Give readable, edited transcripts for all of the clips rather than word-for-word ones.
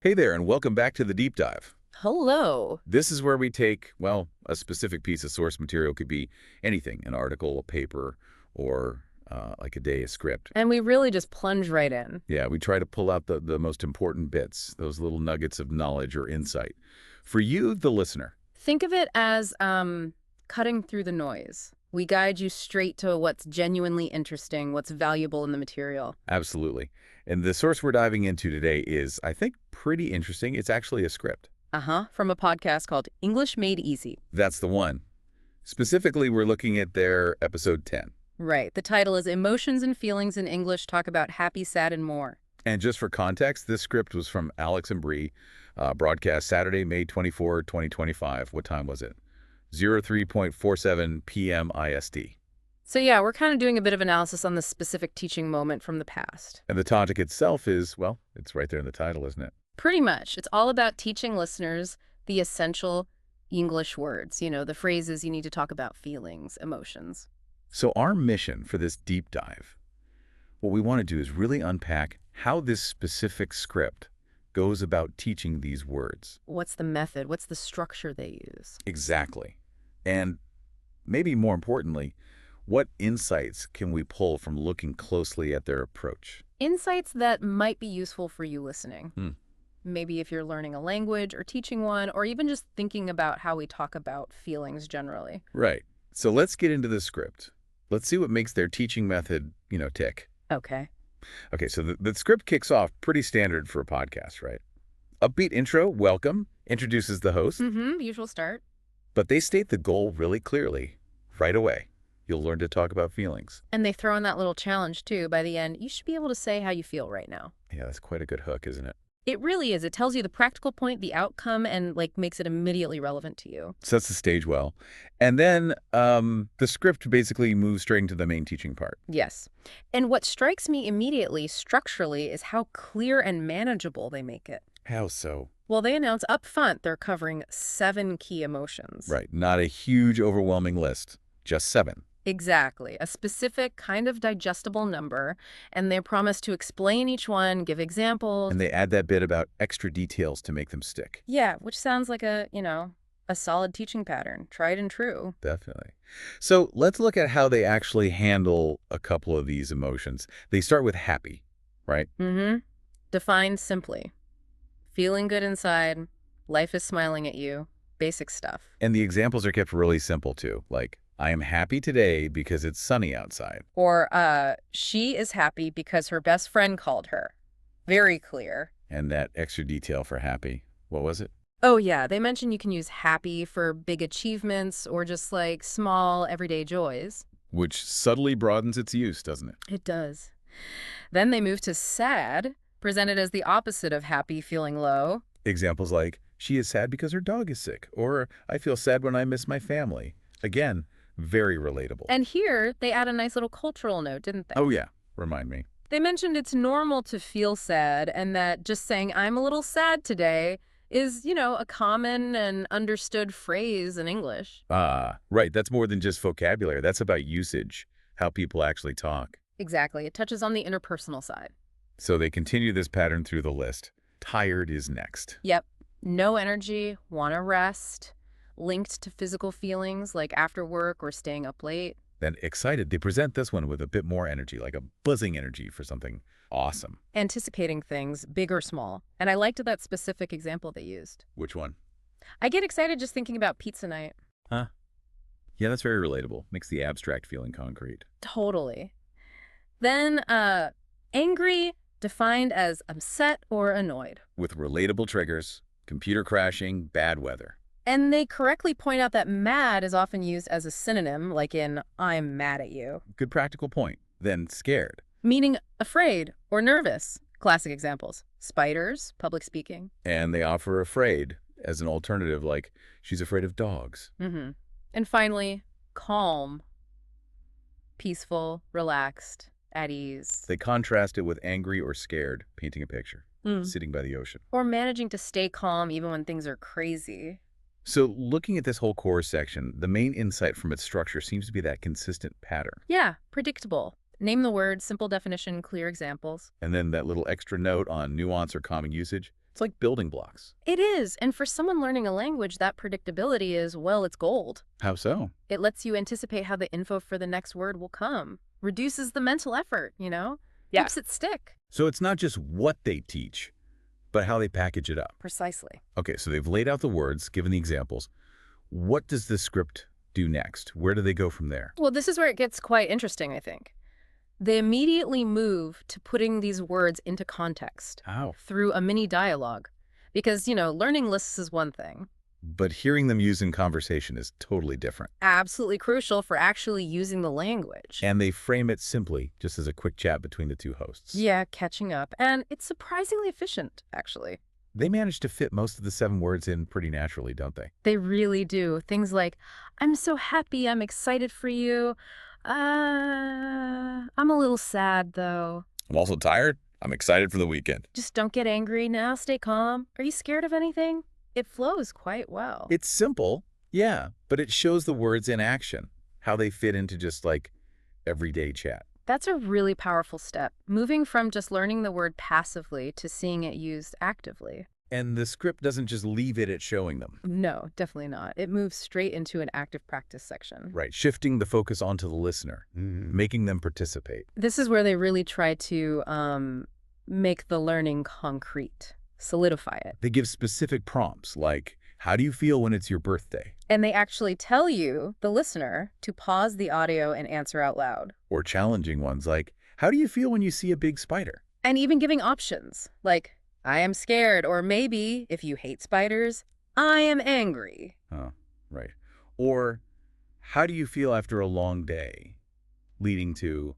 Hey there, and welcome back to the Deep Dive. Hello. This is where we take, well, a specific piece of source material. Could be anything, an article, a paper, or like a script. And we really just plunge right in. Yeah, we try to pull out the most important bits, those little nuggets of knowledge or insight. For you, the listener. Think of it as cutting through the noise. We guide you straight to what's genuinely interesting, what's valuable in the material. Absolutely. And the source we're diving into today is, I think, pretty interesting. It's actually a script. From a podcast called English Made Easy. That's the one. Specifically, we're looking at their episode 10. Right. The title is Emotions and Feelings in English Talk About Happy, Sad, and More. And just for context, this script was from Alex and Bree, broadcast Saturday, May 24, 2025. What time was it? 03:47 p.m. IST. So yeah, we're kind of doing a bit of analysis on the specific teaching moment from the past. And the topic itself is, well, it's right there in the title, isn't it? Pretty much. It's all about teaching listeners the essential English words, the phrases you need to talk about feelings, emotions. So our mission for this deep dive, what we want to do is really unpack how this specific script goes about teaching these words. What's the method? What's the structure they use? Exactly. And maybe more importantly, what insights can we pull from looking closely at their approach? Insights that might be useful for you listening. Hmm. Maybe if you're learning a language or teaching one, or even just thinking about how we talk about feelings generally. Right. So let's get into the script. Let's see what makes their teaching method, tick. Okay. Okay, so the script kicks off pretty standard for a podcast, right? Upbeat intro, welcome, introduces the host. Usual start. But they state the goal really clearly, right away. You'll learn to talk about feelings. And they throw in that little challenge, too. By the end, you should be able to say how you feel right now. Yeah, that's quite a good hook, isn't it? It really is. It tells you the practical point, the outcome, and makes it immediately relevant to you. Sets the stage well. And then the script basically moves straight into the main teaching part. Yes. And what strikes me immediately, structurally, is how clear and manageable they make it. How so? Well, they announce up front they're covering 7 key emotions. Right. Not a huge, overwhelming list. Just 7. Exactly. A specific kind of digestible number, and they promise to explain each one, give examples. And they add that bit about extra details to make them stick. Yeah, which sounds like a solid teaching pattern, tried and true. Definitely. So let's look at how they actually handle a couple of these emotions. They start with happy, right? Defined simply. Feeling good inside, life is smiling at you, basic stuff. And the examples are kept really simple, too, like, I am happy today because it's sunny outside. Or, she is happy because her best friend called her. Very clear. And that extra detail for happy, what was it? Oh, yeah. They mention you can use happy for big achievements or just small, everyday joys. Which subtly broadens its use, doesn't it? It does. Then they move to sad, presented as the opposite of happy, feeling low. Examples like, she is sad because her dog is sick, or I feel sad when I miss my family. Again, very relatable. And here, they add a nice little cultural note, didn't they? Oh, yeah. Remind me. They mentioned it's normal to feel sad and that just saying, I'm a little sad today, is, a common and understood phrase in English. Ah, right. That's more than just vocabulary. That's about usage, how people actually talk. Exactly. It touches on the interpersonal side. So they continue this pattern through the list. Tired is next. Yep. No energy, want to rest, linked to physical feelings like after work or staying up late. Then excited, they present this one with a bit more energy, like a buzzing energy for something awesome. Anticipating things, big or small. And I liked that specific example they used. Which one? I get excited just thinking about pizza night. Huh? Yeah, that's very relatable. Makes the abstract feeling concrete. Totally. Then, angry, defined as upset or annoyed. With relatable triggers, computer crashing, bad weather. And they correctly point out that mad is often used as a synonym, like in, I'm mad at you. Good practical point. Then scared. Meaning afraid or nervous. Classic examples. Spiders, public speaking. And they offer afraid as an alternative, like she's afraid of dogs. And finally, calm. Peaceful, relaxed, at ease. They contrast it with angry or scared, painting a picture. Sitting by the ocean. Or managing to stay calm even when things are crazy. So looking at this whole core section, the main insight from its structure seems to be that consistent pattern. Yeah, predictable. Name the word, simple definition, clear examples. And then that little extra note on nuance or common usage, It's like building blocks. It is, and for someone learning a language, that predictability is, well, it's gold. How so? It lets you anticipate how the info for the next word will come. Reduces the mental effort, Yeah. Helps it stick. So it's not just what they teach, but how they package it up. Precisely. Okay, so they've laid out the words, given the examples. What does the script do next? Where do they go from there? Well, this is where it gets quite interesting, I think. They immediately move to putting these words into context. How? Through a mini dialogue. Because, learning lists is one thing. But hearing them used in conversation is totally different. Absolutely crucial for actually using the language. And they frame it simply, just as a quick chat between the two hosts. Yeah, catching up. And it's surprisingly efficient, actually. They manage to fit most of the 7 words in pretty naturally, don't they? They really do. Things like, I'm so happy, I'm excited for you. I'm a little sad, though. I'm also tired. I'm excited for the weekend. Just don't get angry now, stay calm. Are you scared of anything? It flows quite well. It's simple, yeah, but it shows the words in action, how they fit into just like everyday chat. That's a really powerful step, moving from just learning the word passively to seeing it used actively. And the script doesn't just leave it at showing them. No, definitely not. It moves straight into an active practice section. Right, shifting the focus onto the listener, making them participate. This is where they really try to make the learning concrete, solidify it. They give specific prompts like, how do you feel when it's your birthday? And they actually tell you, the listener, to pause the audio and answer out loud. Or challenging ones like, how do you feel when you see a big spider? And even giving options, like, I am scared, or maybe, if you hate spiders, I am angry. Oh, right. Or, how do you feel after a long day? Leading to,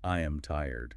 I am tired.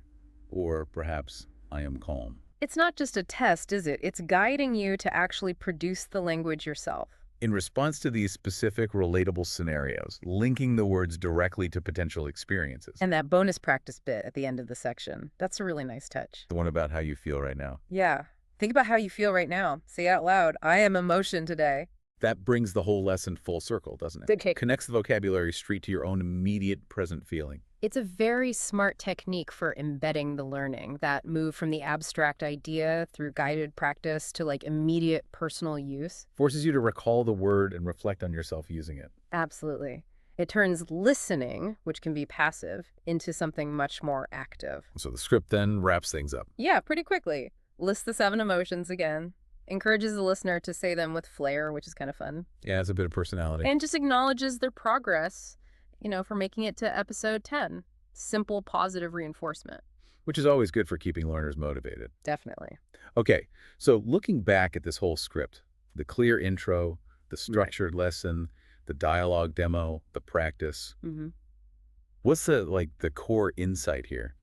Or perhaps, I am calm. It's not just a test, is it? It's guiding you to actually produce the language yourself. In response to these specific, relatable scenarios, linking the words directly to potential experiences. And that bonus practice bit at the end of the section, that's a really nice touch. The one about how you feel right now. Yeah. Think about how you feel right now. Say out loud, I am emotion today. That brings the whole lesson full circle, doesn't it? Good kick. Connects the vocabulary straight to your own immediate present feeling. It's a very smart technique for embedding the learning, that move from the abstract idea through guided practice to immediate personal use. Forces you to recall the word and reflect on yourself using it. Absolutely. It turns listening, which can be passive, into something much more active. So the script then wraps things up. Yeah, pretty quickly. Lists the 7 emotions again. Encourages the listener to say them with flair, which is kind of fun. Yeah, it's a bit of personality. And just acknowledges their progress, for making it to episode 10. Simple, positive reinforcement. Which is always good for keeping learners motivated. Definitely. Okay, so looking back at this whole script, the clear intro, the structured lesson, the dialogue demo, the practice, what's the core insight here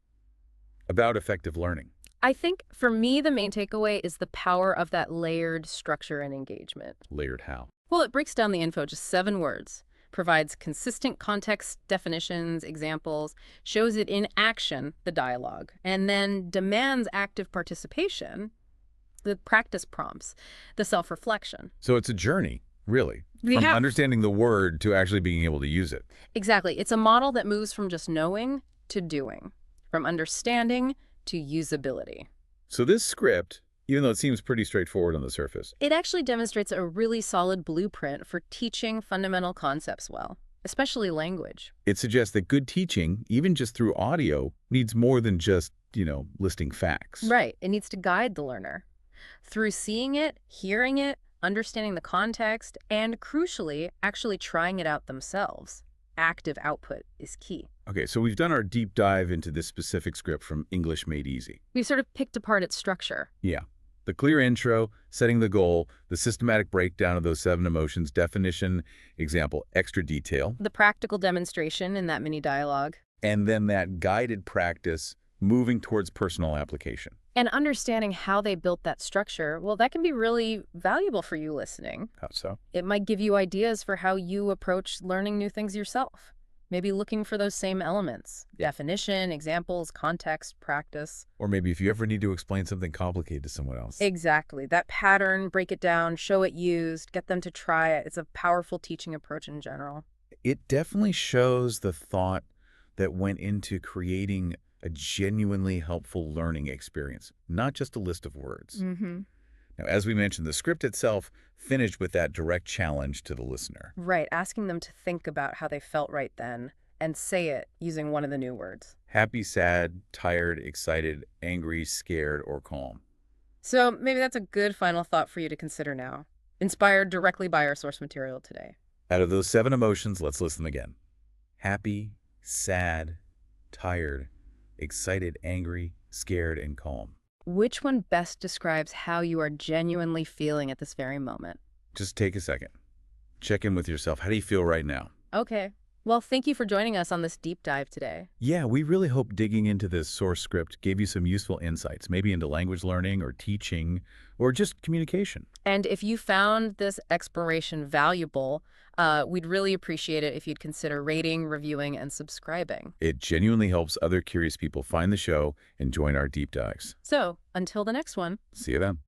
about effective learning? I think, for me, the main takeaway is the power of that layered structure and engagement. Layered how? Well, it breaks down the info, just 7 words. Provides consistent context, definitions, examples, shows it in action, the dialogue, and then demands active participation, the practice prompts, the self-reflection. So it's a journey, really, from understanding the word to actually being able to use it. Exactly. It's a model that moves from just knowing to doing, from understanding to usability. So this script, even though it seems pretty straightforward on the surface, it actually demonstrates a really solid blueprint for teaching fundamental concepts well, especially language. It suggests that good teaching, even just through audio, needs more than just, listing facts. Right. It needs to guide the learner through seeing it, hearing it, understanding the context, and crucially, actually trying it out themselves. Active output is key. Okay, so we've done our deep dive into this specific script from English Made Easy. We've sort of picked apart its structure. Yeah. The clear intro, setting the goal, the systematic breakdown of those 7 emotions, definition, example, extra detail. The practical demonstration in that mini dialogue. And then that guided practice moving towards personal application. And understanding how they built that structure, well, that can be really valuable for you listening. How so? It might give you ideas for how you approach learning new things yourself. Maybe looking for those same elements. Definition, examples, context, practice. Or maybe if you ever need to explain something complicated to someone else. Exactly. That pattern, break it down, show it used, get them to try it. It's a powerful teaching approach in general. It definitely shows the thought that went into creating a genuinely helpful learning experience, not just a list of words. Now, as we mentioned, the script itself finished with that direct challenge to the listener. Right, asking them to think about how they felt right then and say it using one of the new words. Happy, sad, tired, excited, angry, scared, or calm. So maybe that's a good final thought for you to consider now, inspired directly by our source material today. Out of those 7 emotions, let's list them again. Happy, sad, tired, excited, angry, scared, and calm. Which one best describes how you are genuinely feeling at this very moment? Just take a second. Check in with yourself. How do you feel right now? Okay. Well, thank you for joining us on this deep dive today. Yeah, we really hope digging into this source script gave you some useful insights, maybe into language learning or teaching or just communication. And if you found this exploration valuable, we'd really appreciate it if you'd consider rating, reviewing, and subscribing. It genuinely helps other curious people find the show and join our deep dives. So, until the next one. See you then.